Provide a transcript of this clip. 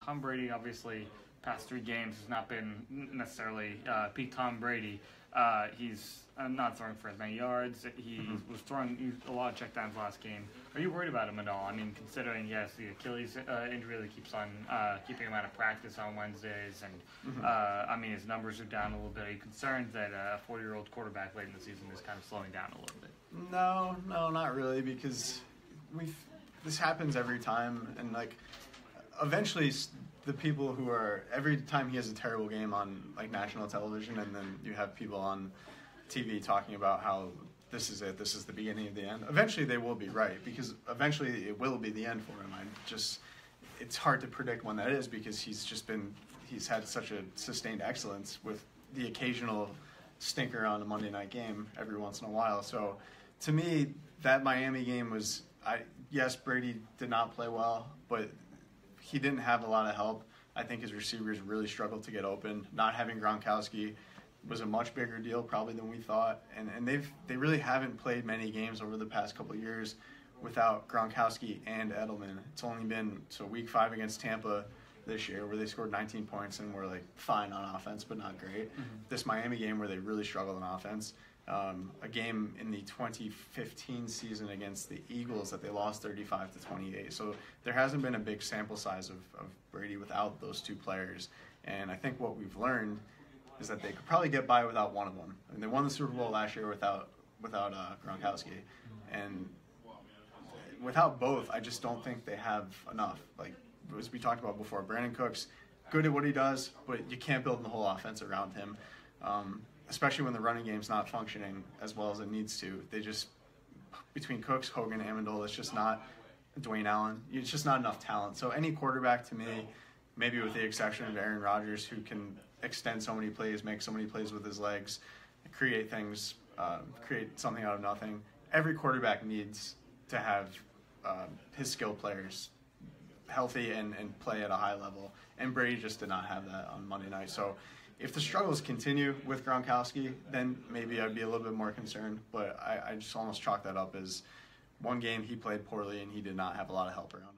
Tom Brady, obviously, past 3 games has not been necessarily peak Tom Brady. He's not throwing for as many yards. He was throwing a lot of checkdowns last game. Are you worried about him at all? I mean, considering, yes, the Achilles injury that keeps on keeping him out of practice on Wednesdays, and I mean, his numbers are down a little bit. Are you concerned that a 40-year-old quarterback late in the season is kind of slowing down a little bit? No, not really, because this happens every time, and like eventually the people who are, every time he has a terrible game on like national television, and then you have people on TV talking about how this is it, this is the beginning of the end, eventually they will be right, because eventually it will be the end for him. It's hard to predict when that is, because he's had such a sustained excellence with the occasional stinker on a Monday night game every once in a while. So to me, that Miami game was, yes, Brady did not play well, but he didn't have a lot of help. I think his receivers really struggled to get open. Not having Gronkowski was a much bigger deal probably than we thought. And they really haven't played many games over the past couple of years without Gronkowski and Edelman. It's only been week 5 against Tampa this year where they scored 19 points and were like fine on offense but not great. This Miami game where they really struggled on offense. A game in the 2015 season against the Eagles that they lost 35-28. So there hasn't been a big sample size of Brady without those 2 players. And I think what we've learned is that they could probably get by without one of them. I mean, they won the Super Bowl last year without Gronkowski. And without both, I just don't think they have enough. Like, as we talked about before, Brandon Cooks, good at what he does, but you can't build the whole offense around him. Especially when the running game's not functioning as well as it needs to. They just, between Cooks, Hogan, Amendola, it's just not, Dwayne Allen, it's just not enough talent. So any quarterback to me, maybe with the exception of Aaron Rodgers, who can extend so many plays, make so many plays with his legs, create things, create something out of nothing, every quarterback needs to have his skilled players healthy and play at a high level. And Brady just did not have that on Monday night. So if the struggles continue with Gronkowski, then maybe I'd be a little bit more concerned. But I just almost chalk that up as one game he played poorly and he did not have a lot of help around him.